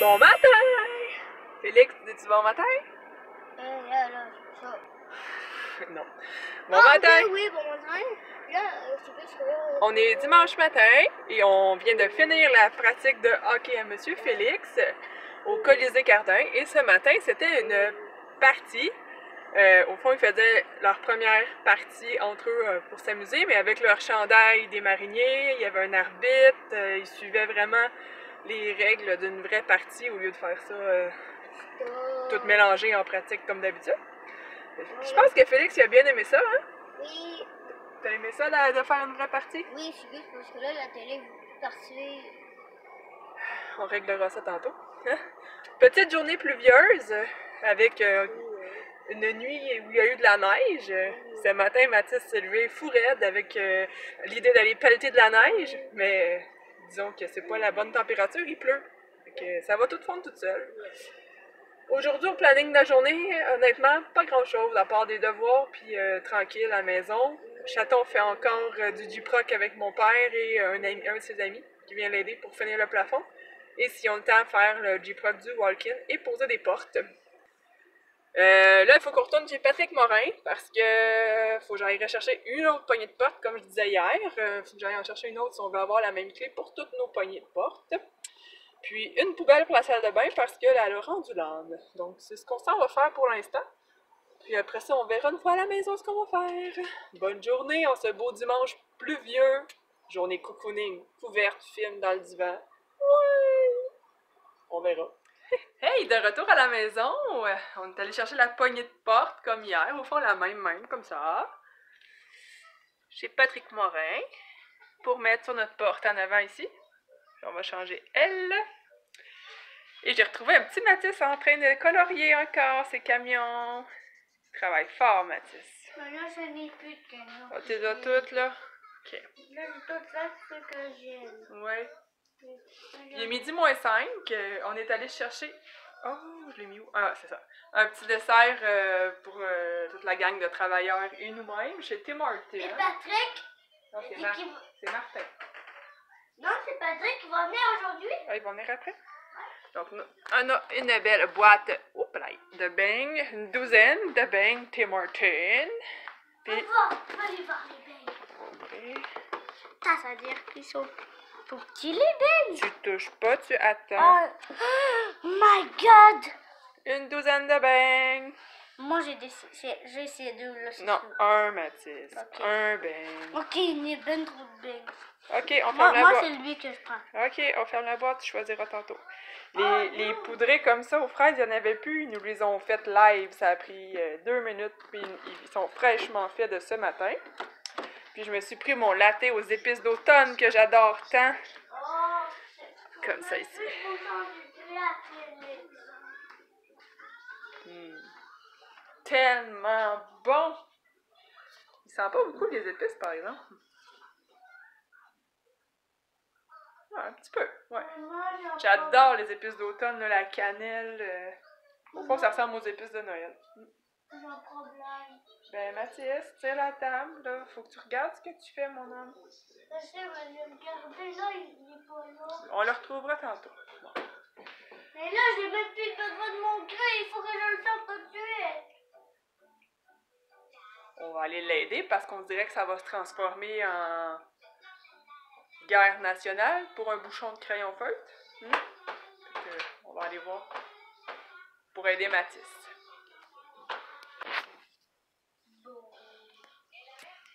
Bon matin! Félix, dis-tu bon matin? Là, ça. Non. Bon matin! Ok, oui, bon matin. Là, c'est plus que là. On est dimanche matin et on vient de finir la pratique de hockey à Monsieur Félix au Colisée Cardin. Et ce matin, c'était une partie. Au fond, ils faisaient leur première partie entre eux pour s'amuser, mais avec leur chandail des mariniers, il y avait un arbitre, ils suivaient vraiment les règles d'une vraie partie au lieu de faire ça tout mélangé en pratique comme d'habitude. Je pense que Félix il a bien aimé ça, hein? Oui, T'as aimé ça de faire une vraie partie? oui, c'est juste parce que là, la télé veut partir. On réglera ça tantôt. Petite journée pluvieuse avec une nuit où il y a eu de la neige. Ce matin, Mathis s'est levé fou raide avec l'idée d'aller pelleter de la neige, mais disons que c'est pas la bonne température, il pleut. Fait que ça va tout fondre toute seule. Aujourd'hui, au planning de la journée, honnêtement, pas grand-chose à part des devoirs puis tranquille à la maison. Chaton fait encore du J-Proc avec mon père et un de ses amis qui vient l'aider pour finir le plafond. Et si on a le temps à faire le J-Proc du walk-in et poser des portes. Là, il faut qu'on retourne chez Patrick Morin parce que faut que j'aille rechercher une autre poignée de porte, comme je disais hier. Faut que j'aille en chercher une autre si on veut avoir la même clé pour toutes nos poignées de porte. Puis une poubelle pour la salle de bain parce qu'elle a rendu l'âme. Donc c'est ce qu'on s'en va faire pour l'instant. Puis après ça, on verra une fois à la maison ce qu'on va faire. Bonne journée en ce beau dimanche pluvieux. Journée cocooning, couverte, film dans le divan. Ouais! On verra. Hey, de retour à la maison. On est allé chercher la poignée de porte comme hier. Au fond, la même, comme ça. Chez Patrick Morin. Pour mettre sur notre porte en avant ici. On va changer elle. Et j'ai retrouvé un petit Mathis en train de colorier encore ses camions. Il travaille fort, Mathis. Mais là, je n'ai plus de camion. Oh, t'es là toutes, là? Ok. Là, j'ai tout ça, ce que j'aime. Ouais. Il est midi moins 5. On est allé chercher... Oh, je l'ai mis où? Ah, c'est ça. Un petit dessert pour toute la gang de travailleurs et nous-mêmes chez Tim Hortons. Et Patrick? Non, c'est Martin. Non, c'est Patrick qui va venir aujourd'hui. Ah, ils vont venir après? Donc, on a une belle boîte de beignes, une douzaine de beignes Tim Hortons. Puis... On va aller voir les beignes. Ça veut dire qu'ils sont tout petits, les beignes. Tu touches pas, tu attends. Oh my god! Une douzaine de beignes. Moi, j'ai ces deux-là. Non, un Mathis. Ok. Un beigne. Ok, il y a ben trop de beignes. Ok, on ferme Moi, la boîte. c'est lui que je prends. Ok, on ferme la boîte, tu choisiras tantôt. Les poudrés comme ça aux fraises, il n'y en avait plus. Ils nous les ont faites live. Ça a pris 2 minutes. Puis ils sont fraîchement faits de ce matin. Puis je me suis pris mon latte aux épices d'automne que j'adore tant. Comme ça ici. Tellement bon! Il sent pas beaucoup les épices, par exemple. Ouais, un petit peu, ouais. J'adore les épices d'automne, la cannelle. Au fond, ça ressemble aux épices de Noël. J'ai un problème. Ben, Mathis, tire la table, là. Faut que tu regardes ce que tu fais, mon homme. Je sais, mais je vais regarder là, il est pas là. On le retrouvera tantôt. Bon. Mais là, j'ai même plus besoin de mon gré, il faut que je le sorte tout de suite. On va aller l'aider parce qu'on dirait que ça va se transformer en guerre nationale pour un bouchon de crayon feutre. On va aller voir pour aider Mathis.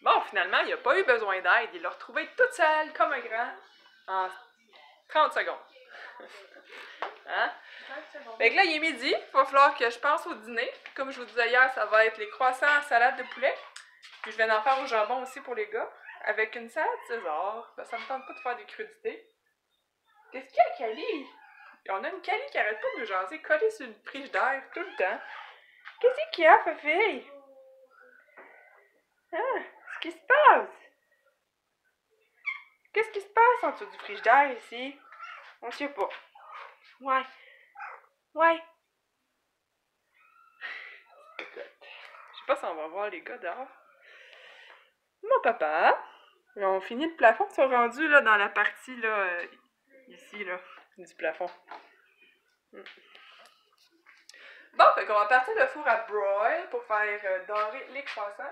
Bon, finalement, il n'a pas eu besoin d'aide. Il l'a retrouvé toute seule, comme un grand, en 30 secondes. Hein? Fait que là, il est midi. Il va falloir que je pense au dîner. Comme je vous disais hier, ça va être les croissants salade de poulet. Puis je vais en faire au jambon aussi pour les gars. Avec une salade César. Ben, ça me tente pas de faire des crudités. Qu'est-ce qu'il y a, Cali? On a une Cali qui arrête pas de nous jaser, collée sur une frigidaire tout le temps. Qu'est-ce qu'il y a, Fafille? Hein? Qu'est-ce qui se passe? Qu'est-ce qui se passe en dessous du frigidaire ici? On sait pas. Ouais. Ouais. Je sais pas si on va voir les gars dehors. Mon papa. Ils ont fini le plafond. Ils sont rendus là, dans la partie là, ici là, du plafond. Bon, fait qu'on va partir le four à broil pour faire dorer les croissants.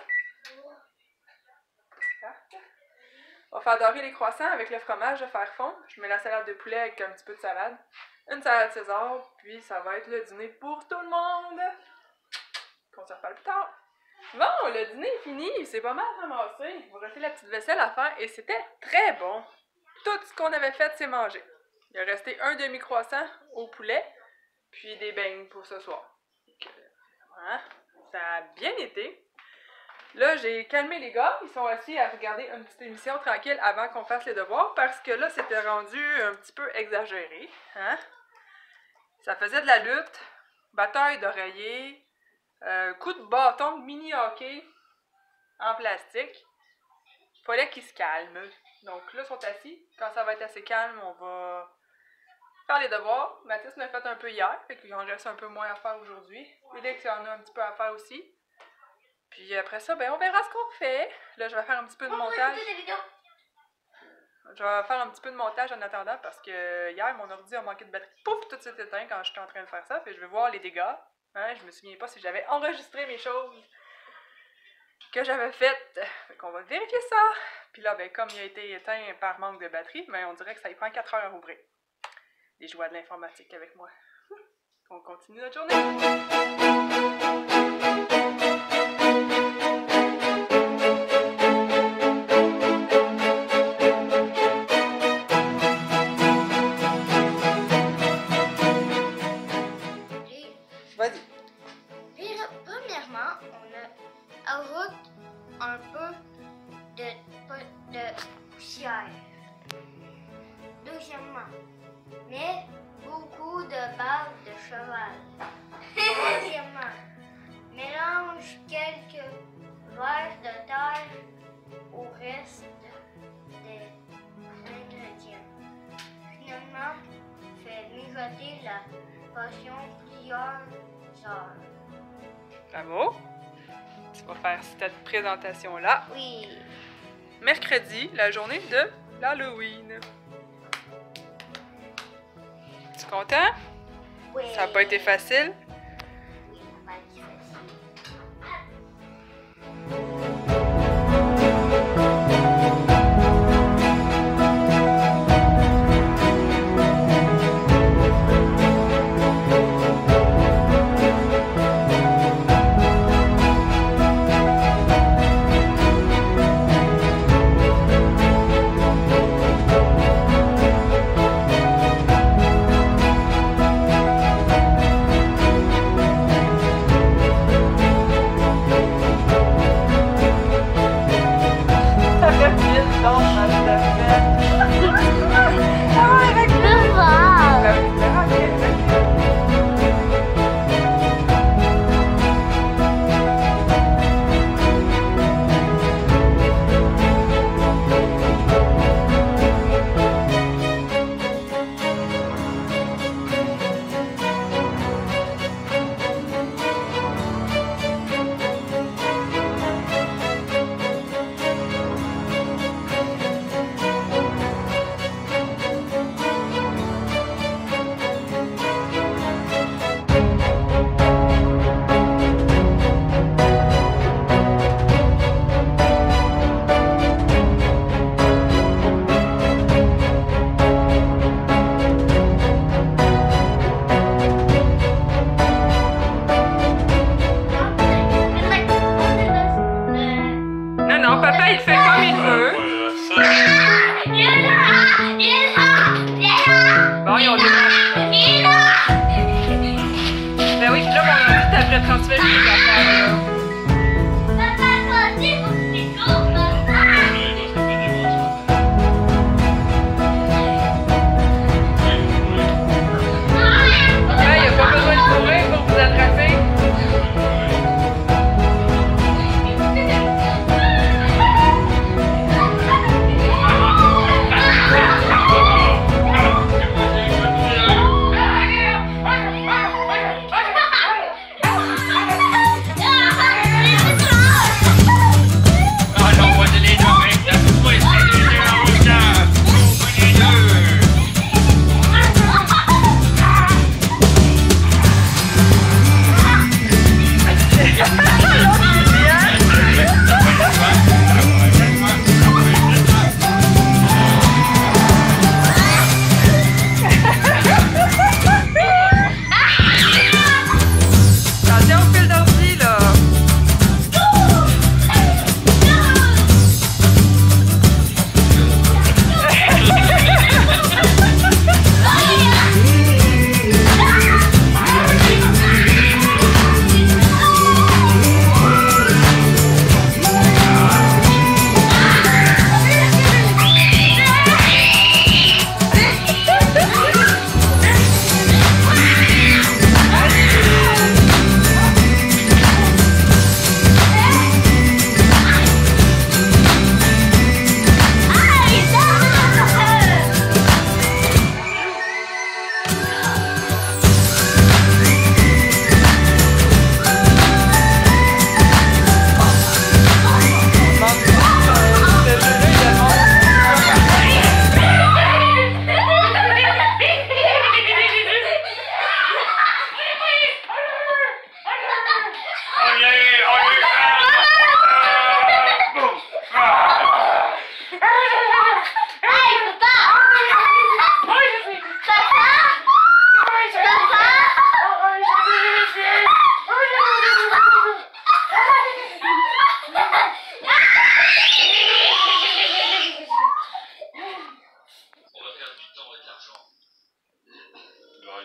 On va faire dorer les croissants avec le fromage de faire fondre. Je mets la salade de poulet avec un petit peu de salade. Une salade César, puis ça va être le dîner pour tout le monde. Qu'on se reparle plus tard. Bon, le dîner est fini, c'est pas mal ramassé. Il va rester la petite vaisselle à faire et c'était très bon. Tout ce qu'on avait fait, c'est manger. Il a resté un demi-croissant au poulet, puis des beignes pour ce soir. Donc, voilà, ça a bien été. Là, j'ai calmé les gars. Ils sont assis à regarder une petite émission tranquille avant qu'on fasse les devoirs parce que là, c'était rendu un petit peu exagéré. Hein? Ça faisait de la lutte, bataille d'oreiller, coup de bâton de mini-hockey en plastique. Fallait qu'ils se calment. Donc là, ils sont assis. Quand ça va être assez calme, on va faire les devoirs. Mathis l'a fait un peu hier, fait qu'il en reste un peu moins à faire aujourd'hui. Félix en a un petit peu à faire aussi. Puis après ça, ben on verra ce qu'on fait. Là, je vais faire un petit peu de montage. Je vais faire un petit peu de montage en attendant parce que hier, mon ordi a manqué de batterie. Pouf, tout s'est éteint quand j'étais en train de faire ça. Puis je vais voir les dégâts. Hein, je me souviens pas si j'avais enregistré mes choses que j'avais faites. Fait qu'on va vérifier ça. Puis là, ben comme il a été éteint par manque de batterie, ben on dirait que ça y prend 4 heures à ouvrir. Les joies de l'informatique avec moi. On continue notre journée. Premièrement, on ajoute un peu de poussière. Deuxièmement, mais beaucoup de bave de cheval. Troisièmement, mélange quelques verres de terre au reste des ingrédients. Finalement, fait mijoter la potion plusieurs heures. Bravo! Tu vas faire cette présentation-là. Oui. Mercredi, la journée de l'Halloween. Tu es content? Oui. Ça n'a pas été facile? Oui, ça n'a pas été facile.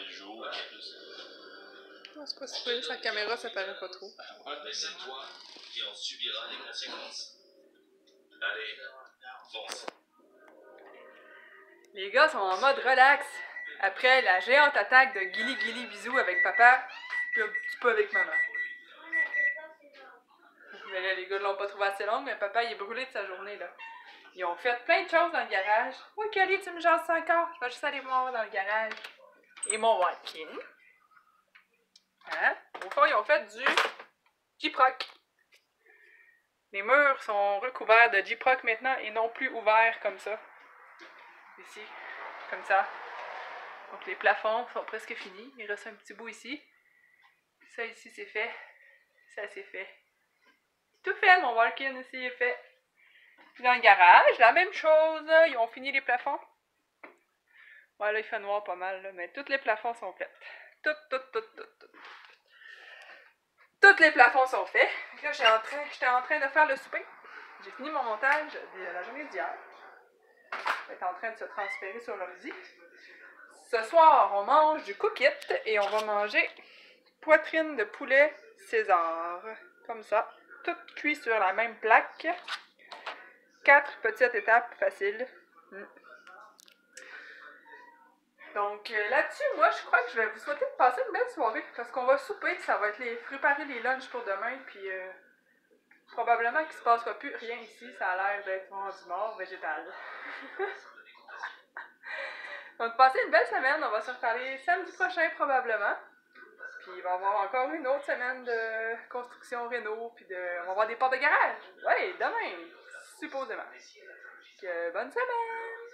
le jour. Non, c'est pas super, sa caméra, ça paraît pas trop. Mais c'est toi qui en subira les conséquences. Allez, fonce. Les gars sont en mode relax. Après la géante attaque de Guili Guili Bisou avec papa, puis un petit peu avec maman. Mais là, les gars l'ont pas trouvé assez longue, mais papa, il est brûlé de sa journée, là. Ils ont fait plein de choses dans le garage. Oui, Kelly, tu me jases ça encore? Je vais juste aller voir dans le garage. Et mon walk-in. Hein? Au fond, ils ont fait du J-Proc. Les murs sont recouverts de J-Proc maintenant et non plus ouverts comme ça. Ici, comme ça. Donc les plafonds sont presque finis. Il reste un petit bout ici. Ça ici, c'est fait. Ça, c'est fait. Tout fait, mon walk-in ici est fait. Puis dans le garage, la même chose. Ils ont fini les plafonds. Ouais, là, il fait noir pas mal, là, mais tous les plafonds sont faits. Tous les plafonds sont faits. Là, j'étais en train de faire le souper. J'ai fini mon montage de la journée d'hier. Je vais être en train de se transférer sur l'ordi. Ce soir, on mange du cook it et on va manger poitrine de poulet César. Comme ça. Tout cuit sur la même plaque. 4 petites étapes faciles. Donc là-dessus, moi, je crois que je vais vous souhaiter de passer une belle soirée. Parce qu'on va souper, ça va être préparer les lunchs pour demain. Puis probablement qu'il se passera plus rien ici. Ça a l'air d'être rendu mort végétal. Donc passez une belle semaine. On va se reparler samedi prochain probablement. Puis il va y avoir encore une autre semaine de construction réno. Puis on va avoir des portes de garage. Ouais, demain, supposément. Donc, bonne semaine!